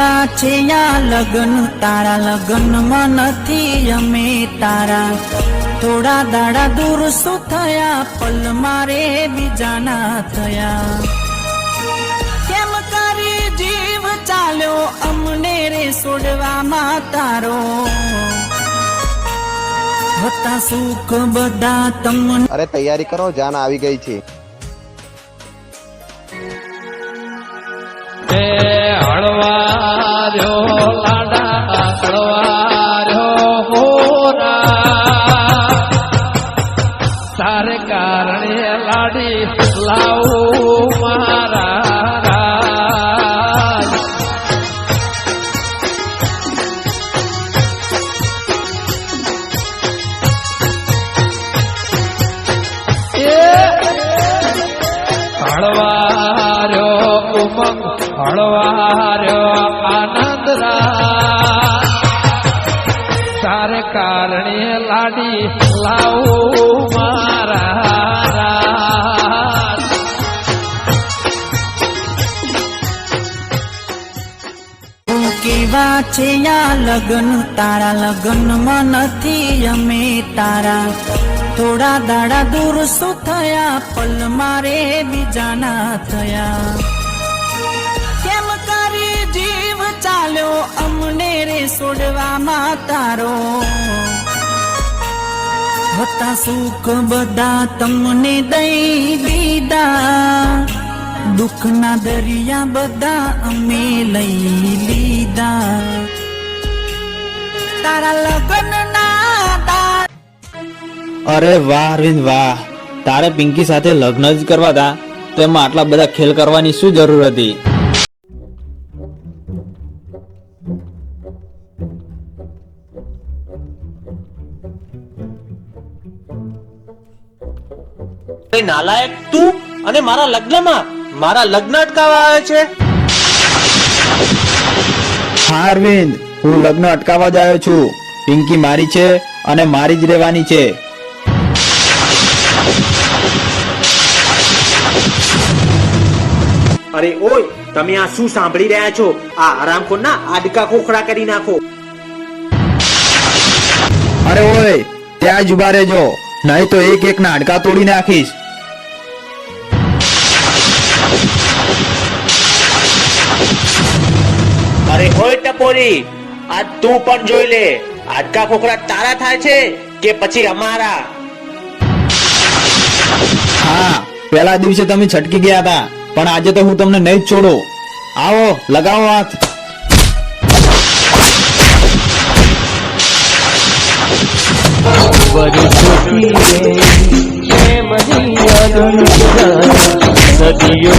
કેવા છે યા લગન તારા લગનમાં નથી અમે તારા થોડા દાડા દૂર શું થયા પલ મારે બીજાના થયા કેમ કરી જીવ ચાલ્યો અમને રે છોડવામાં તારો હતા સુખ બધા તમને। અરે તૈયારી કરો, જાન આવી ગઈ છે। હળવાર્યો લાડા હળવાર્યો હોરા તારે કારણે લાડી લાવું મારા રાજ હળવાર્યો ઉમંગ હળવાર્યો આનંદ તારે કારણે લાડી લાવું મારા રાજ કેવા છે યા લગન તારા લગનમાં નથી અમે તારા થોડા દાડા દૂર શું થયા પલ મારે બીજાના થયા કેમ કરી જીવ ચાલ્યો અમને રે છોડવામાં તારો હતા સુખ બધા તમને દઈ દીધા દુઃખના દરિયા બધા અમે લઈ લીધા તારા લગ્નના। અરે વાહ અરવિંદ વાહ, તારે પિંકી સાથે લગ્ન જ કરવા હતા તો એમાં આટલા બધા ખેલ કરવાની શું જરૂર હતી? નાલાયક તું અને મારા લગ્નમાં મારા લગ્ન અટકાવવા આવે છે। હા અરવિંદ, હું લગ્ન અટકાવવા જ આવ્યો છું। પિંકી મારી છે અને મારી જ રહેવાની છે। અરે ઓય, તમે આ શું સાંભળી રહ્યા છો? આ હરામખોરના આડકા ખોખડા કરી નાખો। અરે ઓય, ત્યાં જ ઉભા રહેજો, નહીં તો એક એક ના હાડકા તોડી નાખીશ। અરે ઓય ટપોરી, આજ તું પણ જોઈ લે, આડકા ખોખડા તારા થાય છે કે પછી અમારા? હા, પહેલા દિવસે તમે છટકી ગયા હતા, પણ આજે તો હું તમને નહીં જ છોડું। આવો, લગાવો હાથ। સદીઓ